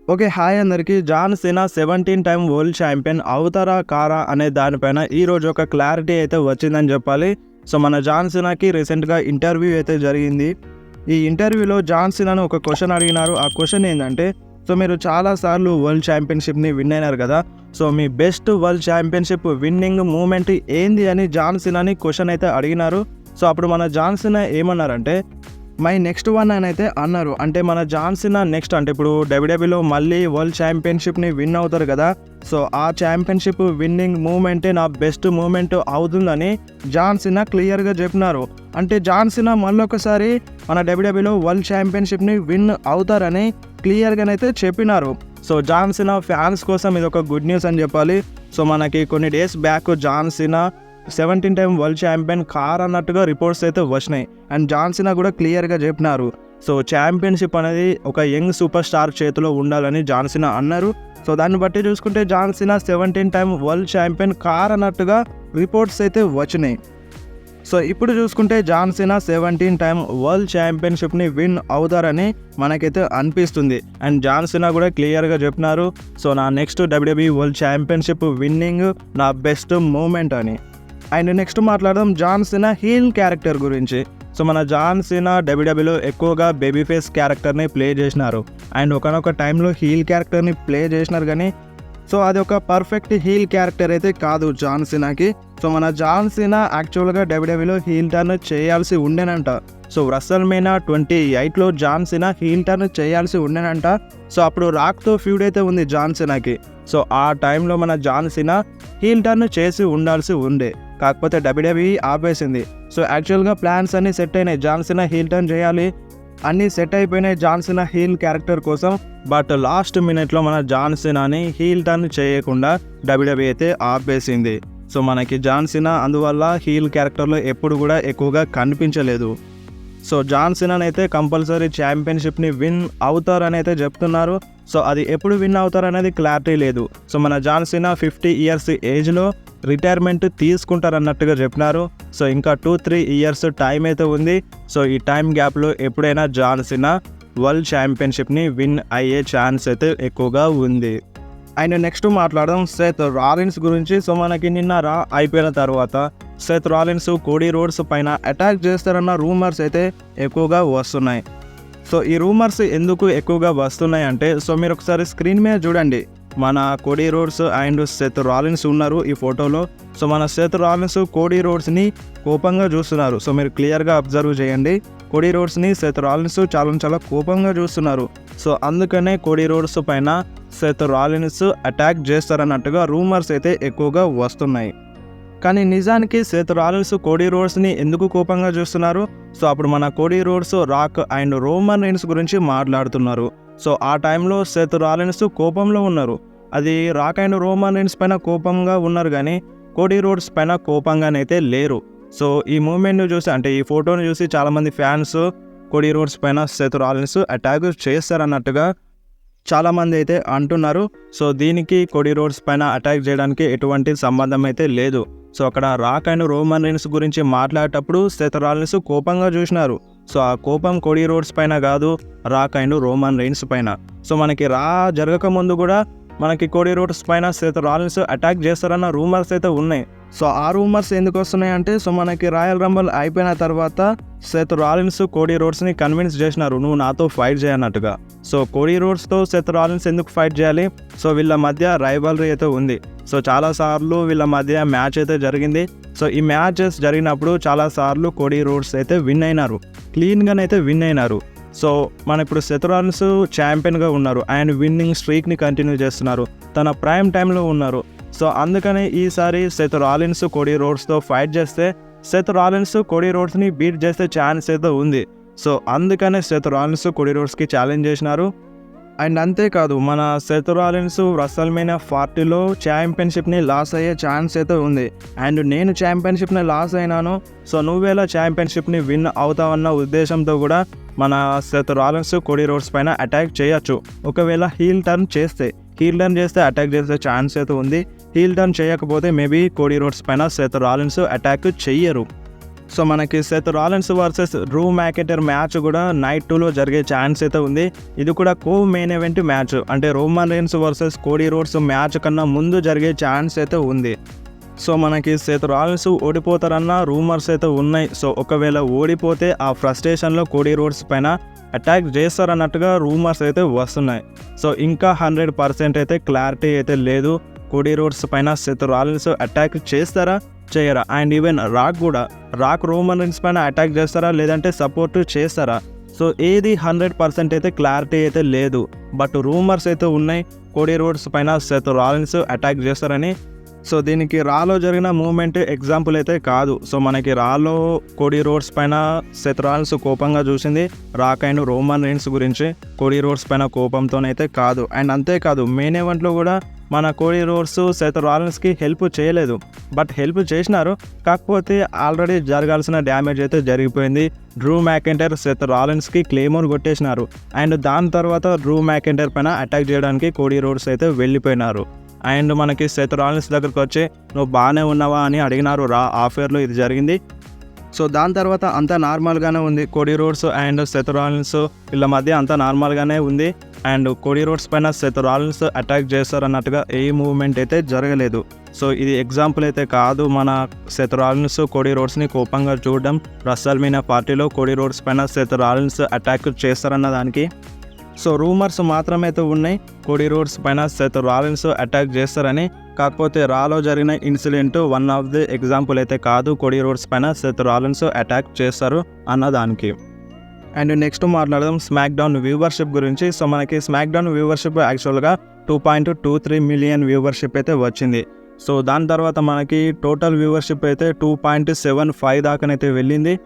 Okay. Hi అందరికీ. John Cena 17 time world champion అవుతారా? కారా? అనే దానిపైన ఈరోజు ఒక క్లారిటీ అయితే వచ్చిందని చెప్పాలి. సో, మన జాన్ సీనాకి రీసెంట్‌గా ఇంటర్వ్యూ అయితే జరిగింది. ఈ ఇంటర్వ్యూలో జాన్ సీనాను ఒక క్వెషన్ అడిగినారు. ఆ క్వెషన్ ఏందంటే, సో మీరు చాలా సార్లు వరల్డ్ ఛాంపియన్‌షిప్‌ని విన్ అయినారు కదా! సో, మీ best world championship winning moment ఏంది అని జాన్ సీనాని క్వెషన్ అయితే అడిగినారు. సో, అప్పుడు మన జాన్ సీనా ఏమన్నారంటే, మై నెక్స్ట్ వన్ అని అయితే అన్నారు. అంటే మన జాన్ సీనా నెక్స్ట్ అంటే ఇప్పుడు డబ్ల్యూడబ్ల్యూలో మళ్ళీ వరల్డ్ ఛాంపియన్‌షిప్‌ని విన్ అవుతారు కదా! సో, ఆ ఛాంపియన్‌షిప్ విన్నింగ్ మూమెంటే నా బెస్ట్ మూమెంట్ అవుతుందని జాన్ సీనా క్లియర్‌గా చెప్పినారు. అంటే జాన్ సీనా మళ్ళొకసారి మన డబ్ల్యూడబ్ల్యూలో వరల్డ్ ఛాంపియన్‌షిప్‌ని విన్ అవుతారని క్లియర్‌గానైతే చెప్పినారు. సో, జాన్ సీనా ఫ్యాన్స్ కోసం ఇదొక గుడ్ న్యూస్ అని చెప్పాలి. సో, మనకి కొన్ని days back John Cena 17 time world champion కారన్నట్టుగా రిపోర్ట్స్ అయితే వచ్చినాయి. అండ్ జాన్ సీనా కూడా క్లియర్‌గా చెప్పినారు. సో, ఛాంపియన్‌షిప్ అనేది ఒక యంగ్ సూపర్ స్టార్ చేతిలో ఉండాలని జాన్ సీనా అన్నారు. సో, దాన్ని బట్టి చూసుకుంటే John Cena 17 time world champion కారన్నట్టుగా రిపోర్ట్స్ అయితే వచ్చినాయి. సో, ఇప్పుడు చూసుకుంటే జాన్ సీనా 17 టైమ్ వరల్డ్ ఛాంపియన్‌షిప్‌ని విన్ అవుతారని మనకైతే అనిపిస్తుంది. అండ్ జాన్ సీనా కూడా క్లియర్‌గా చెప్పినారు. సో, నా next WWE world championship winnowing నా బెస్ట్ మూమెంట్ అని. అండ్ నెక్స్ట్ మాట్లాడదాం జాన్ సీనా హీల్ క్యారెక్టర్ గురించి. సో, మన జాన్ సీనా డబ్ల్యూడబ్ల్యూలో ఎక్కువగా బేబీ ఫేస్ క్యారెక్టర్ని ప్లే చేసినారు. అండ్ ఒకానొక టైంలో హీల్ క్యారెక్టర్ని ప్లే చేసినారు కానీ సో, అది ఒక పర్ఫెక్ట్ హీల్ క్యారెక్టర్ అయితే కాదు జాన్ సీనాకి. సో, మన జాన్ సీనా యాక్చువల్గా డబ్ల్యూడబ్ల్యూలో హీల్ టర్న్ చేయాల్సి ఉండేనంట. సో, రెసల్‌మేనియా 28లో జాన్ సీనా హీల్ టర్న్ చేయాల్సి ఉండేనంట. సో, అప్పుడు రాక్‌తో ఫ్యూడ్ అయితే ఉంది జాన్ సీనాకి. సో, ఆ టైంలో మన జాన్ సీనా హీల్ టర్న్ చేసి ఉండాల్సి ఉండే. కాకపోతే డబ్ల్యూడబ్ల్యూఈ ఆపేసింది. సో, యాక్చువల్గా ప్లాన్స్ అన్నీ సెట్ అయినాయి. జాన్ సీనా హీల్ టర్న్ చేయాలి, అన్నీ సెట్ అయిపోయినాయి జాన్ సీనా హీల్ క్యారెక్టర్ కోసం. బట్ లాస్ట్ మినిట్లో మన జాన్ సీనాని హీల్ టర్న్ చేయకుండా డబ్ల్యూడబ్ల్యూఈ అయితే ఆపేసింది. సో, మనకి జాన్ సీనా అందువల్ల హీల్ క్యారెక్టర్లో ఎప్పుడు కూడా ఎక్కువగా కనిపించలేదు. సో, జాన్ సీనాని అయితే కంపల్సరీ ఛాంపియన్‌షిప్‌ని విన్ అవుతారని అయితే చెప్తున్నారు. సో, అది ఎప్పుడు విన్ అవుతారనేది క్లారిటీ లేదు. సో, మన జాన్ సీనా 50 ఇయర్స్ ఏజ్లో రిటైర్మెంట్ తీసుకుంటారన్నట్టుగా చెప్పినారు. సో, ఇంకా 2-3 ఇయర్స్ టైం అయితే ఉంది. సో, ఈ టైం గ్యాప్లో ఎప్పుడైనా జాన్ సీనా వరల్డ్ ఛాంపియన్‌షిప్‌ని విన్ అయ్యే ఛాన్స్ అయితే ఎక్కువగా ఉంది. అండ్ నెక్స్ట్ మాట్లాడదాం సెత్ రాలిన్స్ గురించి. సో, మనకి నిన్న అయిపోయిన తర్వాత సెత్ రాలిన్స్ కోడీ రోడ్స్ పైన అటాక్ చేస్తారన్న రూమర్స్ అయితే ఎక్కువగా వస్తున్నాయి. సో, ఈ రూమర్స్ ఎందుకు ఎక్కువగా వస్తున్నాయి అంటే సో, మీరు ఒకసారి స్క్రీన్ మీద చూడండి. మన Cody roads and Seth Rollins ఉన్నారు ఈ ఫోటోలో. సో, మన సెత్ రాలిన్స్ కోడీ రోడ్స్ని కోపంగా చూస్తున్నారు. సో, మీరు క్లియర్గా అబ్జర్వ్ చేయండి. కోడీ రోడ్స్ని సెత్ రాలిన్స్ చాలా కోపంగా చూస్తున్నారు. సో, అందుకనే కోడీ రోడ్స్ పైన సెత్ రాలిన్స్ అటాక్ చేస్తారన్నట్టుగా రూమర్స్ అయితే ఎక్కువగా వస్తున్నాయి. కానీ నిజానికి సెత్ రాలిన్స్ కోడీ రోడ్స్ని ఎందుకు కోపంగా చూస్తున్నారు? సో, అప్పుడు మన Cody Rhodes Rock and Roman Reigns గురించి మాట్లాడుతున్నారు. సో, ఆ టైంలో సెత్ రాలిన్స్ కోపంలో ఉన్నారు. అది రాక్ అండ్ రోమన్ రీన్స్ పైన కోపంగా ఉన్నారు కానీ కోడీ రోడ్స్ పైన కోపంగానైతే లేరు. సో, ఈ మూమెంట్ని చూసి అంటే ఈ ఫోటోని చూసి చాలామంది ఫ్యాన్స్ కోడీ రోడ్స్ పైన సెత్ రాలిన్స్ అటాక్ చేస్తారన్నట్టుగా చాలామంది అయితే అంటున్నారు. సో, దీనికి కోడీ రోడ్స్ పైన అటాక్ చేయడానికి ఎటువంటి సంబంధం అయితే లేదు. సో, అక్కడ రాక్ అండ్ రోమన్ రీన్స్ గురించి మాట్లాడేటప్పుడు సెత్ రాలిన్స్ కోపంగా చూసినారు. సో, ఆ కోపం కోడీ రోడ్స్ పైన కాదు, రాక్ అండ్ రోమన్ రీన్స్ పైన. సో, మనకి జరగక ముందు కూడా మనకి కోడీ రోడ్స్ పైన సెత్ రాలిన్స్ అటాక్ చేస్తారన్న రూమర్స్ అయితే ఉన్నాయి. సో, ఆ రూమర్స్ ఎందుకు వస్తున్నాయి అంటే సో, మనకి రాయల్ రంబల్ అయిపోయిన తర్వాత సెత్ రాలిన్స్ కోడీ రోడ్స్ని కన్విన్స్ చేసినారు నువ్వు నాతో ఫైట్ చేయన్నట్టుగా. సో, కోడీ రోడ్స్తో సెత్ రాలిన్స్ ఎందుకు ఫైట్ చేయాలి? సో, వీళ్ళ మధ్య రైవల్రీ అయితే ఉంది. సో, చాలాసార్లు వీళ్ళ మధ్య మ్యాచ్ అయితే జరిగింది. సో, ఈ మ్యాచెస్ జరిగినప్పుడు చాలాసార్లు కోడీ రోడ్స్ అయితే విన్ అయినారు, క్లీన్గానైతే విన్ అయినారు. సో, మన ఇప్పుడు సెత్ రాలిన్స్ ఛాంపియన్గా ఉన్నారు అండ్ విన్నింగ్ స్ట్రీక్ని కంటిన్యూ చేస్తున్నారు, తన ప్రైమ్ టైంలో ఉన్నారు. సో, అందుకని ఈసారి సెత్ రాలిన్స్ కోడీ రోడ్స్తో ఫైట్ చేస్తే సెత్ రాలిన్స్ కోడీ రోడ్స్ని బీట్ చేసే ఛాన్స్ అయితే ఉంది. సో, అందుకనే సెత్ రాలిన్స్ కోడీ రోడ్స్కి ఛాలెంజ్ చేసినారు. అండ్ అంతేకాదు మన సెత్ రాలిన్స్ రెసల్‌మేనియా 40లో ఛాంపియన్‌షిప్‌ని లాస్ అయ్యే ఛాన్స్ అయితే ఉంది. అండ్ నేను ఛాంపియన్‌షిప్‌ని లాస్ అయినాను, సో నువ్వేలా ఛాంపియన్‌షిప్‌ని విన్ అవుతావన్న ఉద్దేశంతో కూడా మన సెత్ రాలిన్స్ కోడీ రోడ్స్ పైన అటాక్ చేయొచ్చు. ఒకవేళ హీల్ టర్న్ చేస్తే అటాక్ చేసే ఛాన్స్ అయితే ఉంది. హీల్ టర్న్ చేయకపోతే మేబీ కోడీ రోడ్స్ పైన సెత్ రాలిన్స్ అటాక్ చెయ్యరు. సో మనకి Seth Rollins versus Drew McIntyre match కూడా నైట్ 2లో జరిగే ఛాన్స్ అయితే ఉంది. ఇది కూడా మెయిన్ ఈవెంట్ మ్యాచ్, అంటే Roman Reigns versus Cody Rhodes match కన్నా ముందు జరిగే ఛాన్స్ అయితే ఉంది. సో మనకి సెత్ రాలిన్స్ ఓడిపోతారన్న రూమర్స్ అయితే ఉన్నాయి. సో ఒకవేళ ఓడిపోతే ఆ ఫ్రస్ట్రేషన్లో కోడీ రోడ్స్ పైన అటాక్ చేస్తారన్నట్టుగా రూమర్స్ అయితే వస్తున్నాయి. సో ఇంకా 100% అయితే క్లారిటీ అయితే లేదు. కోడీ రోడ్స్ పైన సెత్ రాలిన్స్ అటాక్ చేస్తారా చేయరా, and even Rock Roman Reigns పైన అటాక్ చేస్తారా లేదంటే సపోర్ట్ చేస్తారా, సో ఏది 100% అయితే క్లారిటీ అయితే లేదు. బట్ రూమర్స్ అయితే ఉన్నాయి కోడీ రోడ్స్ పైన సెత్ రాలిన్స్ అటాక్ చేస్తారని. సో దీనికి రాలో జరిగిన మూమెంట్ ఎగ్జాంపుల్ అయితే కాదు. సో మనకి రాలో కోడీ రోడ్స్ పైన సెత్ రాలిన్స్ కోపంగా చూసింది రాక్ అండ్ రోమన్ రీన్స్ గురించి, కోడీ రోడ్స్ పైన కోపంతోనైతే కాదు. అండ్ అంతేకాదు మెయిన్ ఈవెంట్లో కూడా మన కోడీ రోడ్స్ సెత్ రాలిన్స్కి హెల్ప్ చేయలేదు, బట్ హెల్ప్ చేసినారు. కాకపోతే ఆల్రెడీ జరగాల్సిన డ్యామేజ్ అయితే జరిగిపోయింది. డ్రూ మ్యాకెంటైర్ సెత్ రాలిన్స్కి క్లేమోర్ కొట్టేసినారు, అండ్ దాని తర్వాత డ్రూ మ్యాకెంటైర్ పైన అటాక్ చేయడానికి కోడీ రోడ్స్ అయితే వెళ్ళిపోయినారు. అండ్ మనకి సెత్ రాలిన్స్ దగ్గరకు వచ్చి నువ్వు బాగానే ఉన్నావా అని అడిగినారు రా ఆఫర్లో, ఇది జరిగింది. సో దాని తర్వాత అంతా నార్మల్గానే ఉంది. Cody roads and Seth Rollins వీళ్ళ మధ్య అంతా నార్మల్గానే ఉంది. అండ్ కోడీ రోడ్స్ పైన సెత్ రాలిన్స్ అటాక్ చేస్తారన్నట్టుగా ఏ మూవ్మెంట్ అయితే జరగలేదు. సో ఇది ఎగ్జాంపుల్ అయితే కాదు మన సెత్ రాలిన్స్ కోడీ రోడ్స్ని కోపంగా చూడడం. రస్సల్మీనియా పార్టీలో కోడీ రోడ్స్ పైన సెత్ రాలిన్స్ అటాక్ చేస్తారన్న దానికి. సో రూమర్స్ మాత్రమే అయితే ఉన్నాయి కోడీ రోడ్స్ పైన సెత్ రాలిన్స్ అటాక్ చేస్తారని. కాకపోతే రాలో జరిగిన incident one of the example అయితే కాదు కోడీ రోడ్స్ పైన సెత్ రాలిన్స్ అటాక్ చేస్తారు అన్నదానికి. అండ్ నెక్స్ట్ మాట్లాడదాం స్మాక్ డౌన్ వ్యూవర్షిప్ గురించి. సో మనకి స్మాక్ డౌన్ వ్యూవర్షిప్ యాక్చువల్గా 2.23 మిలియన్ వ్యూవర్షిప్ అయితే వచ్చింది. సో దాని తర్వాత మనకి టోటల్ వ్యూవర్షిప్ అయితే 2.75 దాకానైతే వెళ్ళింది.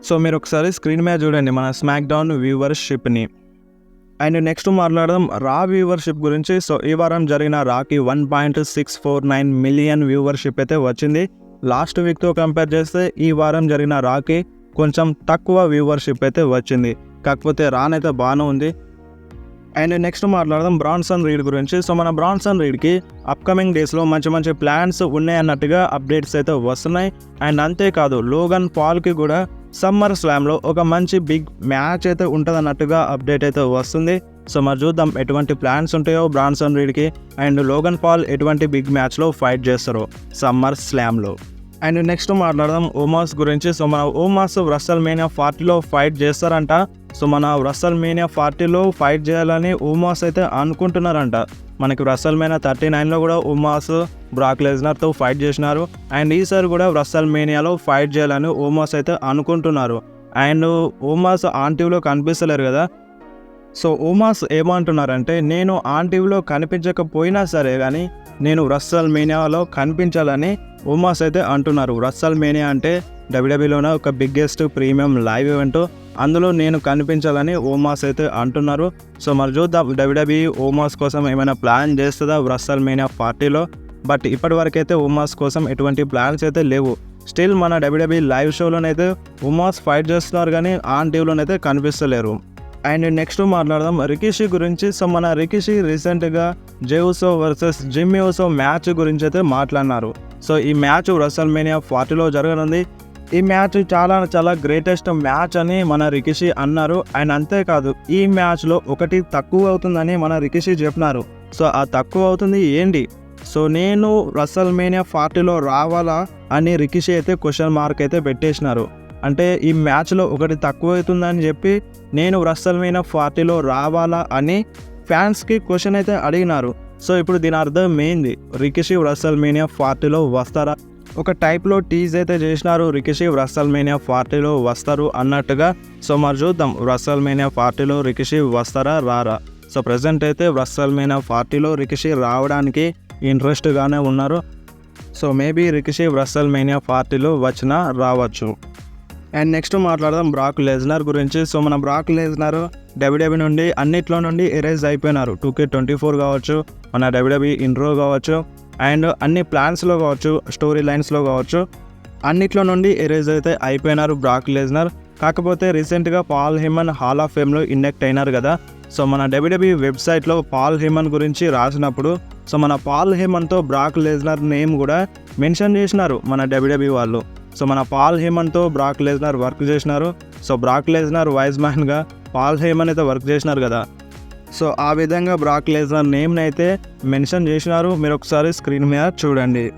సో మీరు ఒకసారి స్క్రీన్ మీద చూడండి మన స్మాక్ డౌన్ వ్యూవర్షిప్ని. అండ్ నెక్స్ట్ మాట్లాడదాం రా వ్యూవర్షిప్ గురించి. సో ఈ వారం జరిగిన రాకి 1.649 మిలియన్ వ్యూవర్షిప్ అయితే వచ్చింది. లాస్ట్ వీక్తో కంపేర్ చేస్తే ఈ వారం జరిగిన రాకి కొంచెం తక్కువ వ్యూవర్షిప్ అయితే వచ్చింది. కాకపోతే రానైతే బాగానే ఉంది. అండ్ నెక్స్ట్ మాట్లాడదాం బ్రాన్సన్ రీడ్ గురించి. సో మన బ్రాన్సన్ రీడ్కి అప్కమింగ్ డేస్లో మంచి మంచి ప్లాన్స్ ఉన్నాయన్నట్టుగా అప్డేట్స్ అయితే వస్తున్నాయి. అండ్ అంతేకాదు లోగన్ పాల్కి కూడా సమ్మర్ స్లామ్లో ఒక మంచి బిగ్ మ్యాచ్ అయితే ఉంటుందన్నట్టుగా అప్డేట్ అయితే వస్తుంది. సో మరి చూద్దాం ఎటువంటి ప్లాన్స్ ఉంటాయో బ్రాన్సన్ రీడ్కి, అండ్ లోగన్ పాల్ ఎటువంటి బిగ్ మ్యాచ్లో ఫైట్ చేస్తారో సమ్మర్ స్లామ్లో. అండ్ నెక్స్ట్ మాట్లాడదాం ఓమాస్ గురించి. సో మన ఓమాస్ రస్సల్మేనియా 40లో ఫైట్ చేస్తారంట. సో మన రస్సల్మేనియా 40లో ఫైట్ చేయాలని ఓమాస్ అయితే అనుకుంటున్నారంట. మనకి రస్సల్మేనియా 39లో కూడా ఓమాస్ బ్రాక్ లెస్నర్తో ఫైట్ చేసినారు. అండ్ ఈసారి కూడా రస్సల్మేనియాలో ఫైట్ చేయాలని ఓమాస్ అయితే అనుకుంటున్నారు. అండ్ ఓమాస్ ఆన్ టీవీలో కనిపిస్తలేరు కదా. సో ఓమాస్ ఏమంటున్నారంటే నేను ఆన్ టీవీలో కనిపించకపోయినా సరే కానీ నేను రస్సల్మేనియాలో కనిపించాలని ఓమాస్ అయితే అంటున్నారు. రస్సల్మేనియా అంటే డబ్ల్యూడబ్ల్యూలోనే ఒక బిగ్గెస్ట్ ప్రీమియం లైవ్ ఈవెంట్, అందులో నేను కనిపించాలని ఓమాస్ అయితే అంటున్నారు. సో మరి చూద్దాం డబ్ల్యూడబ్ల్యూఈ ఓమాస్ కోసం ఏమైనా ప్లాన్ చేస్తుందా రస్సల్మేనియా 40లో. బట్ ఇప్పటి వరకైతే ఓమాస్ కోసం ఎటువంటి ప్లాన్స్ అయితే లేవు. స్టిల్ మన డబ్ల్యూడబ్ల్యూఈ లైవ్ షోలోనైతే ఓమాస్ ఫైట్ చేస్తున్నారు కానీ ఆన్ టీవీలోనైతే కనిపిస్తలేరు. అండ్ నెక్స్ట్ మాట్లాడదాం రికిషి గురించి. సో మన రికిషి రీసెంట్గా జే ఉసో వర్సెస్ జిమ్మీ ఉసో మ్యాచ్ గురించి అయితే మాట్లాడినారు. సో ఈ మ్యాచ్ రస్సల్మేనియా 40లో జరగనుంది. ఈ మ్యాచ్ చాలా గ్రేటెస్ట్ మ్యాచ్ అని మన రికిషి అన్నారు. అండ్ అంతేకాదు ఈ మ్యాచ్లో ఒకటి తక్కువ అవుతుందని మన రికిషి చెప్పినారు. సో ఆ తక్కువ అవుతుంది ఏంటి? సో నేను రస్సల్మేనియా 40లో రావాలా అని రికిషి అయితే క్వశ్చన్ మార్క్ అయితే పెట్టేసినారు. అంటే ఈ మ్యాచ్లో ఒకటి తక్కువ అవుతుందని చెప్పి నేను రస్సల్మేనియా 40లో రావాలా అని ఫ్యాన్స్కి క్వశ్చన్ అయితే అడిగినారు. సో ఇప్పుడు దీని అర్థం ఏంది? రికిషి రస్సల్మేనియా 40లో వస్తారా? ఒక టైప్లో టీజ్ అయితే చేసినారు రికిషి రస్సల్మేనియా 40లో వస్తారు అన్నట్టుగా. సో మరి చూద్దాం రస్సల్మేనియా 40లో రికిషి వస్తారా రారా. సో ప్రజెంట్ అయితే రస్సల్మేనియా 40లో రికిషి రావడానికి ఇంట్రెస్ట్గానే ఉన్నారు. సో మేబీ రికిషి రస్సల్మేనియా 40లో వచ్చినా రావచ్చు. అండ్ నెక్స్ట్ మాట్లాడదాం బ్రాక్ లెస్నర్ గురించి. సో మన బ్రాక్ లెస్నర్ డబ్ల్యూడబ్ల్యూఈ నుండి అన్నిట్లో నుండి ఎరేజ్ అయిపోయినారు. 2K24 కావచ్చు, మన డబ్ల్యూడబ్ల్యూఈ ఇంట్రో కావచ్చు, అండ్ అన్ని ప్లాన్స్లో కావచ్చు, స్టోరీ లైన్స్లో కావచ్చు, అన్నిట్లో నుండి ఎరేజ్ అయితే అయిపోయినారు బ్రాక్ లెస్నర్. కాకపోతే రీసెంట్గా పాల్ హేమన్ హాల్ ఆఫ్ ఫేమ్లో ఇండక్ట్ అయినారు కదా. సో మన డబ్ల్యూడబ్ల్యూఈ వెబ్సైట్లో పాల్ హేమన్ గురించి రాసినప్పుడు సో మన పాల్ హేమన్తో బ్రాక్ లెస్నర్ నేమ్ కూడా మెన్షన్ చేసినారు మన డబ్ల్యూడబ్ల్యూఈ వాళ్ళు. సో మన పాల్ హేమన్తో బ్రాక్ లెస్నర్ వర్క్ చేసినారు. సో బ్రాక్ లెస్నర్ వైజ్ మ్యాన్గా పాల్ హేమన్ అయితే వర్క్ చేసినారు కదా. సో ఆ విధంగా బ్రాక్ లెస్నర్ నేమ్ని అయితే మెన్షన్ చేసినారు. మీరు ఒకసారి స్క్రీన్ మీద చూడండి.